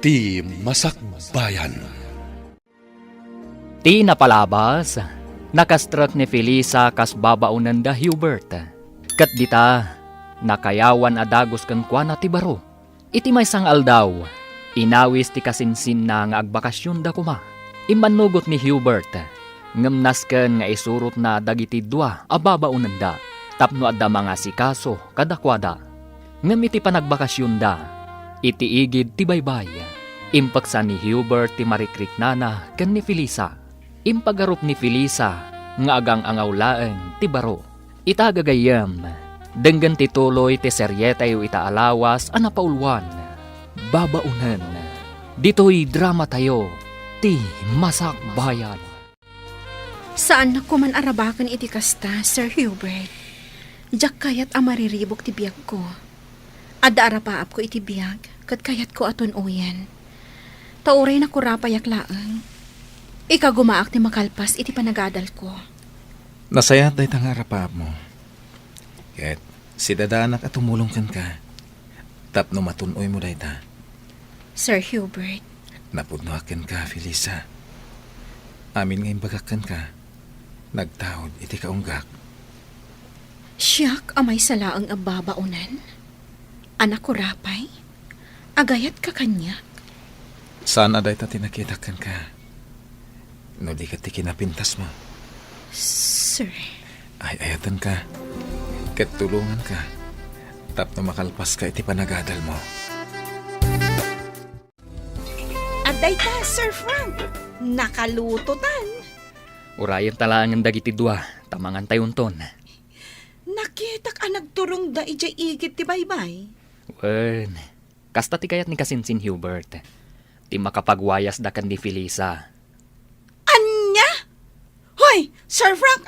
Ti Masakbayan. Ti napalabas, nakastruck ni Felisa kas babaunan da Hubert. Kat dita, nakayawan adagos kan kwa na ti baro. Iti may sang aldaw, inawis ti kasinsin na nga agbakasyon da kuma. Imanugot ni Hubert, ngamnas ken nga isurot na dagiti dua ababaunan da. Tapno adda mga sikaso kadakwada. Ngam iti panagbakasyon da, iti igid ti baybay. Impaksa ni Hubert ti marikrik nana ken ni Felisa. Impagarup ni Felisa nga agang angawlaeng ti baro. Itagagayam, denggan ti tuloy ti seryeta yu itaalawas anapaulwan. Babaunan, dito'y drama tayo, ti Masakbayan. Saan na ko man arabakan iti kasta, Sir Hubert? Diyak kayat amariribok ti biyag ko. Adda arapaap ko iti biyag, kat kayat ko aton uyan. Tauray na kurapayak laang. Ika gumaak ti makalpas iti panagadal ko. Nasayat day tang arapaap mo. Ket si dadanak at tumulong ka. Tapno matunoy mo day ta. Sir Hubert. Napudnoaken ka, Felisa. Amin ngayon bagakan ka. Nagtawad iti kaunggak. Siyak amay salaang ababaunan. Anak ko rapay. Agayat ka kanyak. Saan aday ta tinakitakan ka? No di ka ti kinapintas mo. Sir. Ay ayatan ka. Ket tulungan ka. Tapno makalpas ka iti panagadal mo. Aday ka, Sir Frank. Nakalutotan. Urayan talangan dagiti dua, tamangan tayunton. Nakita ka nagturong da ijay igit ti baybay. Wen, kasta ti kayat ni kasinsin Hubert. Ti makapagwayas da kan ni Felisa. Anya? Hoy, Sir Frank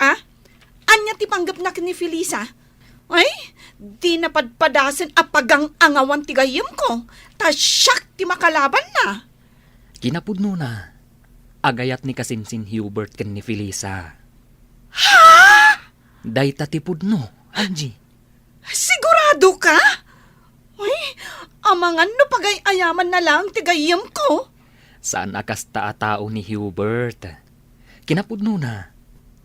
Anya ti panggap na ni Felisa? Ay, di napadpadasan apagang angawan ti gayam ko. Ta syak ti makalaban na. Kinapudno na. Agayat ni kasinsin Hubert kan ni Felisa. Ha? Dayta ti pudno, Angie. Sigurado ka? Ay, amangan no pagay-ayaman na lang ti gayam ko. Saan akas tao ni Hubert? Kinapudno na.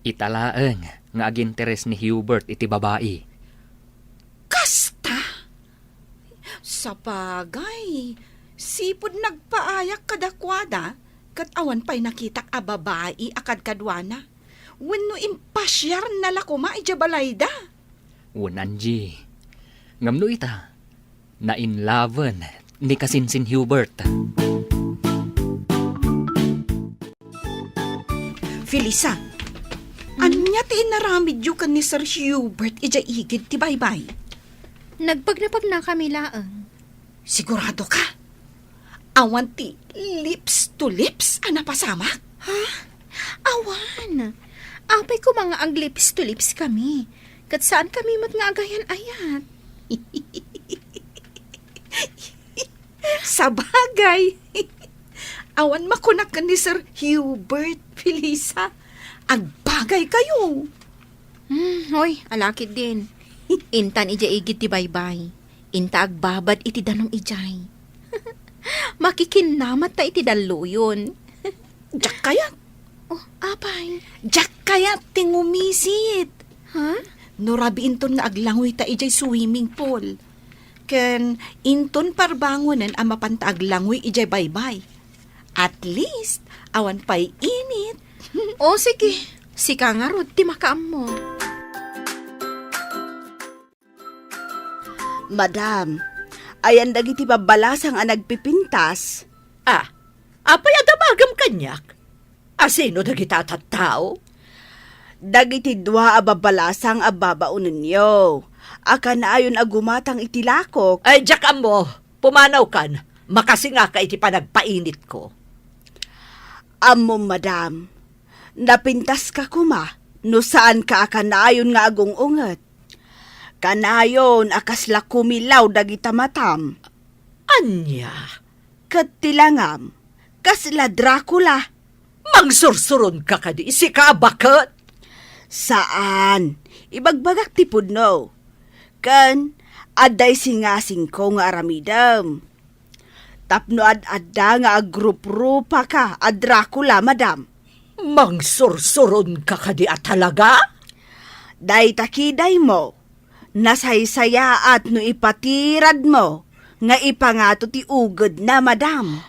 Italaeng nga aginteres ni Hubert iti babae. Kasta? Sa bagay, sipod nagpaayak kadakwada, kat awan pa'y nakitak a babae akad kadwana. Wenno impasyar na lakuma ijabalayda. Angie. Ngamno ita, na in loven ni kasinsin Hubert. Felisa, anya ti inaramid yu kan ni Sir Hubert ija igid ti baybay? Nagpagnapag na kami laang. Sigurado ka? Awan ti lips to lips anapasamak? Ha? Awan. Apay ko mga ag lips to lips kami. Kat saan kami mat nga agayan ayat? Sa bagay. Awan makunak ka ni Sir Hubert, Felisa. Agbagay kayo. Hoy, alakid din. Intan ija igit ti baybay. Inta agbabad iti danong ijay. Makikinamat ta iti daluyon. Diyak kayat. Oh, apay. Diyak kayat tingumisit. Ha? Norabi inton nga aglangoy ta ijay swimming pool. Ken inton parbangonan ang mapanta aglangoy ijay baybay. At least, awan pa'y init. O sige, sika nga rod ti makaam mo. Madam, ayan dagiti babalasang ang nagpipintas. Apay adamagam kanyak? Asino dagita tattao? Dagiti dua a babalasang a babaon ninyo. Akan ayon agumatang itilakok. Ay, jakam mo, pumanaw kan, makasinga ka iti panagpainit ko. Amo, madam, napintas ka kuma, no saan ka akanayon nga agong unget. Kanayon akasla kumilaw dagita matam. Anya? Katilangam, kasla Dracula. Mangsursuron ka kadi, si kabakat. Saan? Ibagbagak ti pudno. Kan, aday singasing ko nga aramidam. Tapno ad-adda nga agrup-rupa ka a Dracula, madam. Mangsursuron ka kadi at talaga? Day takiday mo, nasaysaya at no ipatirad mo, nga ipangato ti ugod na, madam.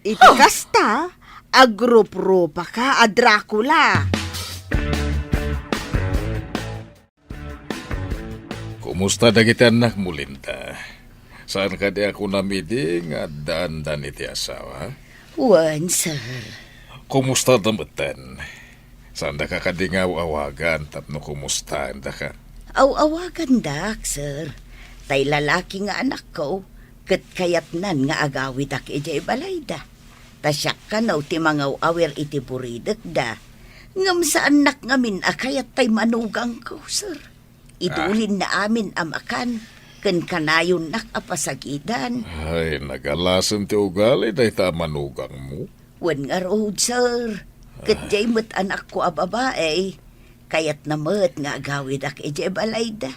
Iti kasta, agrup-rupa ka a Dracula. Kumusta dagiti anak mo, Linda? Saan ka di ako namiding at daan-dan iti asawa? Wan, sir. Kumusta damatan? Saan da ka kadingaw-awagan tapno kumusta da ka? Aw-awagan dak, sir. Tay lalaki nga anak ko, kat kayatnan nga agawid ak ijay balayda. Tasyak ka naw ti mga awer iti buridak da. Ngam sa anak ngamin akayat tay manugang ko, sir. Idulin na amin amakan, ken kanayon nak apasagidan. Ay, nagalasan ti ugali dahi ta manugang mo. Wan nga road, sir. Kat jay mo't anak ko a babae, kayat na mo't nga agawid ak ijay balayda.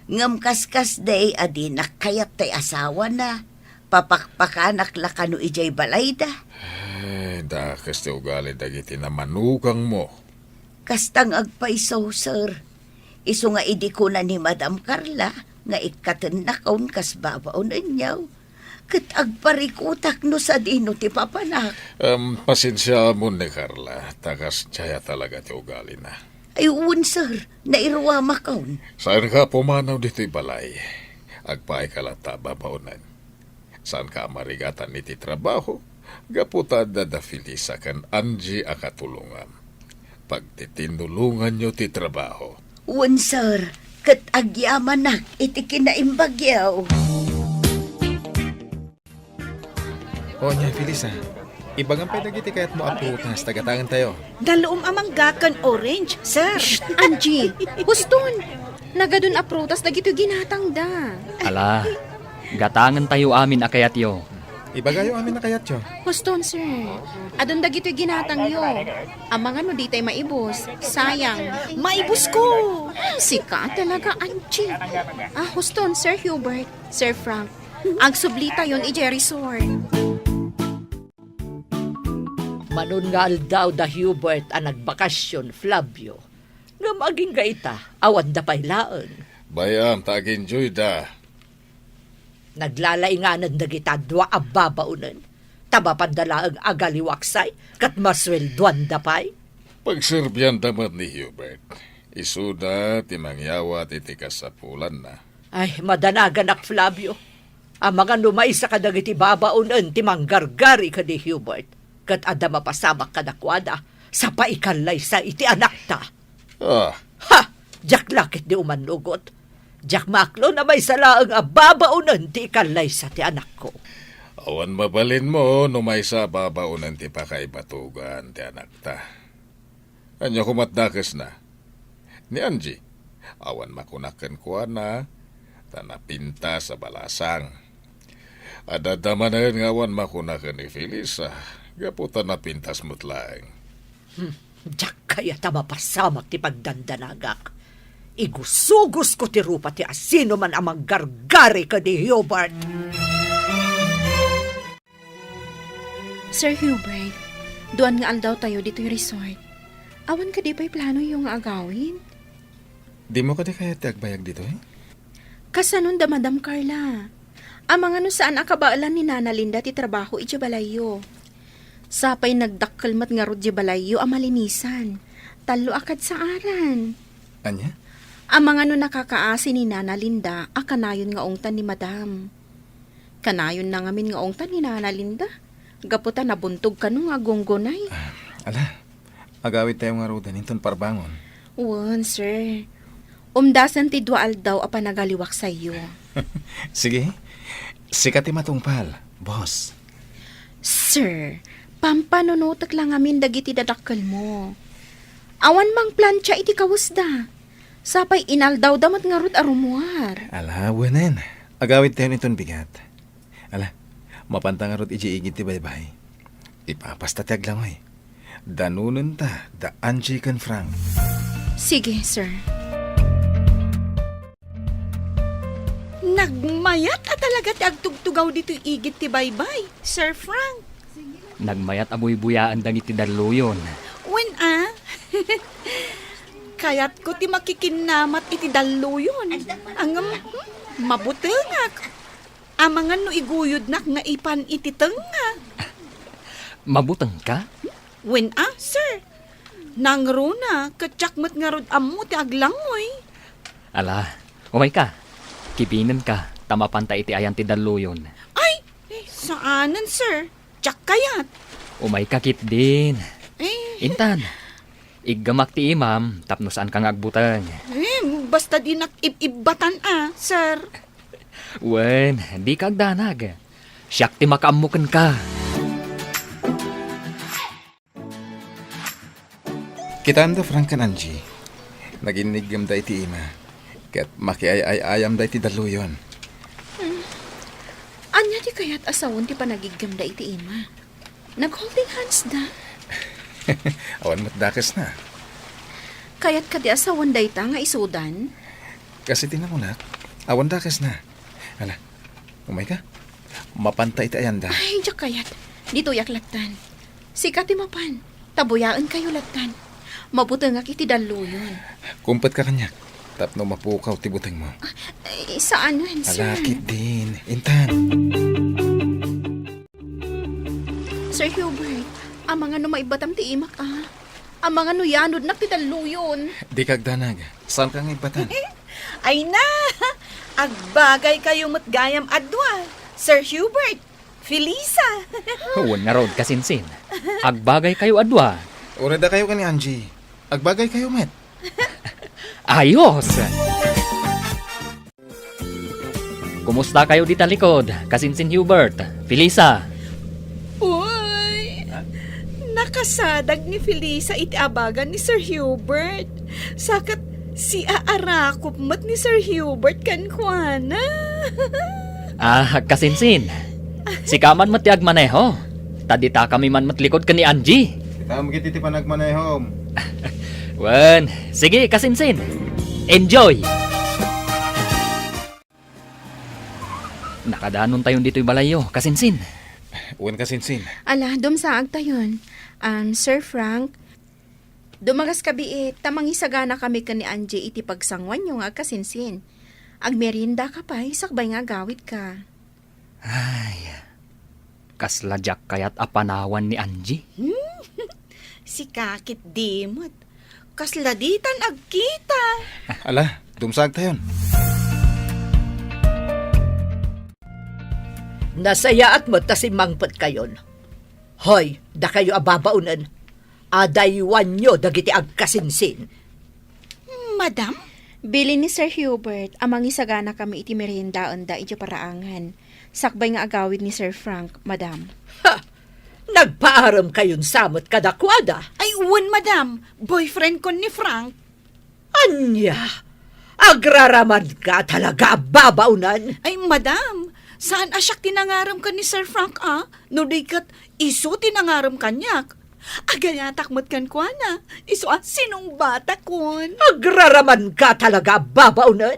Ngam kaskas day adinak kayat tay asawa na. Papakpakanak lakano ijay balayda. Ay, dakas ti ugali dagiti na manugang mo. Kastang agpaiso, sir. Iso nga idi ko na ni Madam Carla, nga ikatan na kaun kas babaon ninyaw. Kat agparikutak no sa dino ti papanak. Pasensya mo ni Carla, takas tsaya talaga ti ugali na. Ayun, sir, nairwama kaun. Saan ka pumanaw dito'y balay? Agpaay ka lata babaunan. Saan ka marigatan iti trabaho? Gaputa da Felisa kan Angie akatulungan. Pagtitinulungan nyo ti trabaho. Wan, sir, kat agyaman nak iti kinaimbagyaw. O niya, Felisa. Ibagang pa dagiti kayat mo aprutas, tagatangan tayo. Daloom amang gakan orange, sir. Angie, huston. Nagadun aprutas na gito ginatang da. Ala, gatangan tayo amin akayat yo. Ibagayo amin na kayat yo. Huston, sir. Adun da gito ginatang yo. Amang ano di tayo maibos. Sayang. Maibos ko. Sika talaga, Angie. Huston, Sir Hubert, Sir Frank. Ang sublita yon i Resort. Manon nga aldaw da Hubert ang nagbakasyon, Flavio. Nga maging gaita, awan da pailaan. Bayam, tag-enjoy da. Naglalainganan da kita dwa ababaunan. Tabapadala ang agaliwaksay, kat maswelduan da pay. Pagserbiyan damat ni Hubert. Isuda, timangyawa, titikas sa pulan na. Ay, madanagan ak Flavio. Ang mga numaysa ka dagiti babaunan, timanggargari ka ni Hubert. Kat ada mapasamak ka nakwada, sa paikalay sa iti anak ta. Ha! Jak lakit di umanugot. Jak maklo na may salaang ababaunan ti ikalay sa ti anak ko. Awan mabalin mo, numay sa babaunan ti pakaibatugan ti anak ta. Anya kumatdakas na. Ni Angie, awan makunakan ko na, tanapinta sa balasang. Adadamanan nga awan makunakan ni Felisa, gaputan na pintas mutlaeng. Jak kaya ta mapasamak ti pagdandanagak. Igusugos ko ti rupa ti asino man amang gargari ka di Hubert. Sir Hubert, doon nga aldaw tayo dito yung resort. Awan ka di ba'y plano yung agawin? Di mo ka di kaya tiagbayag dito eh? Kasanon da Madam Carla. Amang ano saan akabaalan ni Nana Linda ti trabaho iti balayo. Sapay nagdakkelmat nga rod di balayo amalinisan. Talo akad sa aran. Anya? Amang ano nakakaasi ni Nana Linda, akanayon nga ongtan ni Madam. Kanayon na ngamin nga ongtan ni Nana Linda. Gaputa nabuntog ka nung agonggonay. Ala, agawid tayo nga rodan inton parbangon. Wan, sir. Umdasan ti dual daw a panagaliwak sa iyo. Sige, sikat ti matungpal, boss. Sir, pampanunutak lang amin dagiti dadakkel mo. Awan mang plancha iti kawusda. Sapay inaldaw damat nga rut arumuar. Ala, wanan. Agawid tayo niton bigat. Ala, mapantang nga rut iji-igit ti baybay. Ipapastatag lang oy. Danunan ta, da Angie kan Frank. Sige, sir. Nagmayat at talaga ti agtugtugaw dito igit ti baybay, Sir Frank. Nagmayat abuy-buyaan dagiti daluyon. When kayat ko ti makikinamat iti daluyon. Ang mabutengak. Amangan no iguyod nak nga ipan iti tenga. Mabutang ka? When sir. Nangruna, katsakmat nga rod amo ti aglangoy. Ala, umay ka. Kipinan ka, tamapanta iti ayan ti daluyon. Ay, saanan sir? Tsak kayat. Umay ka kit din. Intan, iggamak ti imam, tapno saan kang agbutang. Basta di nakibibatan sir. Wen, di kag danag. Siyak ti makaamukan ka. Kitanda Frank kan Angie. Naginigam da iti ima. Kat makiayayayam da iti daluyon. Anya di kayat asawon ti panagigam da iti ima. Nag-holding hands da. Awan matdakas na. Kayat ka di asawon da ita nga isudan. Kasi tinamunak, awan dakas na. Ala, umay ka. Mapanta iti ayan da. Ay, diyak kayat. Dito yak latan. Sikat ti mapan. Tabuyaan kayo latan. Mabutang ak iti daluyon. Kumpet ka kanyak. Tapno mapukaw ti buteng mo. Ay, saan man, sir? Alakit din. Intan. Sir Hubert, ang mga no maibatam ti imak Ang mga no yanod na ti daluyon. Di kag danag. Saan kang ibatan? Ay na! Agbagay kayo matgayam adwa. Sir Hubert, Felisa. Huwag nga road kasinsin. Agbagay kayo adwa. Urada kayo ka ni Angie. Agbagay kayo, met. Ayos! Kumusta kayo di talikod? Kasinsin Hubert, Felisa. Uy! Nakasadag ni Felisa iti abagan ni Sir Hubert. Sakat si aarakop mat ni Sir Hubert kankwana. Kasinsin. Si kaman matiag maneho. Tadita kami man matlikod ka ni Angie. Kita mo kiti panagmanayhom. Wen, sige kasinsin. Enjoy! Nakadanon tayo dito'y balayo, kasinsin. Uwan ka sinsin. Ala, dumsaag tayon. Sir Frank, dumagas kabiit, tamang isagana kami ka ni Angie iti pagsangwan yung agkasinsin. Agmerinda ka pa, sakbay nga gawit ka. Ay, kasladyak kayat apanawan ni Angie. Si kakit dimot. Kasladitan agkita. Ala, dumsag tayon. Nasayaat mo ta si mangpet kayon. Hoy, da kayo ababaunan. Adaywan nyo dagiti agkasinsin. Madam? Bili ni Sir Hubert, amang isagana kami iti merindaon da iti paraangan. Sakbay nga agawid ni Sir Frank, madam. Ha! Nagpaaram kayon samot kadakwada. Ay, uwan, madam. Boyfriend ko ni Frank. Anya! Agraraman ka talaga babaunan. Ay, madam. Saan asyak tinangaram ka ni Sir Frank, No dikat iso tinangaram kanyak. Agayatak kan kwa na. Iso sinong bata kon? Agraraman ka talaga babaunan.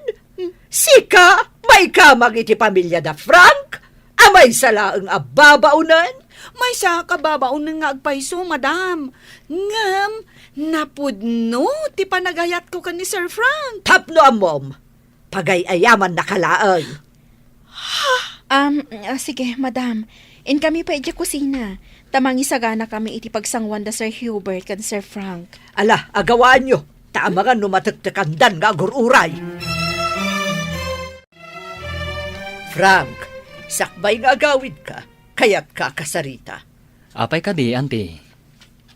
Sika, may kamag iti pamilya da Frank. Amay salaang ababaunan. May sa kababaon nga agpaiso, madam. Ngam, napudno, ti panagayat ko ka ni Sir Frank. Tapno amom, pagayayaman na kalaang. Sige, madam. In kami pa iti kusina. Tamang isagana kami iti pagsangwan da Sir Hubert kan Sir Frank. Ala, agawaan nyo. Taamangan numataktakandan nga agururay. Frank, sakbay nga agawid ka. Kaya't ka kasarita. Apay ka di, auntie.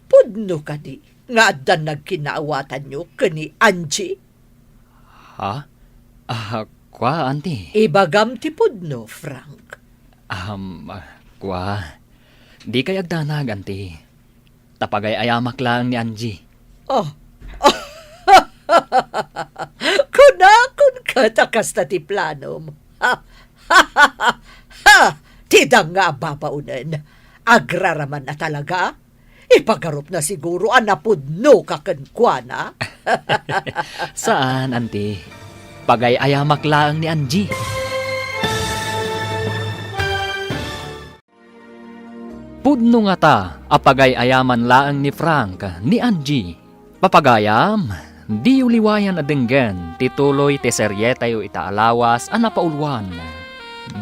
Pudno ka di. Nga adan nagkinaawatan nyo kani Angie. Ha? Kwa, auntie? Ibagam ti pudno, Frank. Kwa. Di kay agdanag, auntie. Tapagay ayamak lang ni Angie. Oh. Kunakon ka takas na ti planom. Tidang nga babaunan. Agraraman na talaga. Ipagarup na siguro anapudno kakankwana. Saan, auntie? Pagay ayamak lang ni Angie. Pudno nga ta, apagay ayaman laang ni Frank, ni Angie. Papagayam, di uliwayan adenggen, tituloy te seryetayo itaalawas, anapaulwan.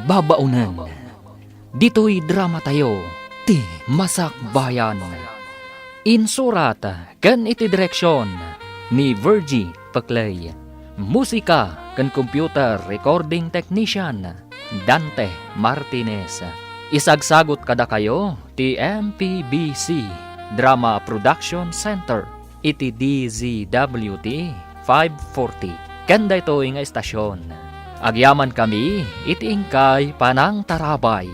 Babaunan. Dito'y drama tayo, ti Masak Bayan. Insurat, kan iti direksyon, ni Virgie Paclay. Musika, kan computer recording technician, Dante Martinez. Isagsagot kada kayo, ti MPBC Drama Production Center, iti DZWT 540. Kanda ito nga istasyon. Agyaman kami, iti ingkay panang tarabay.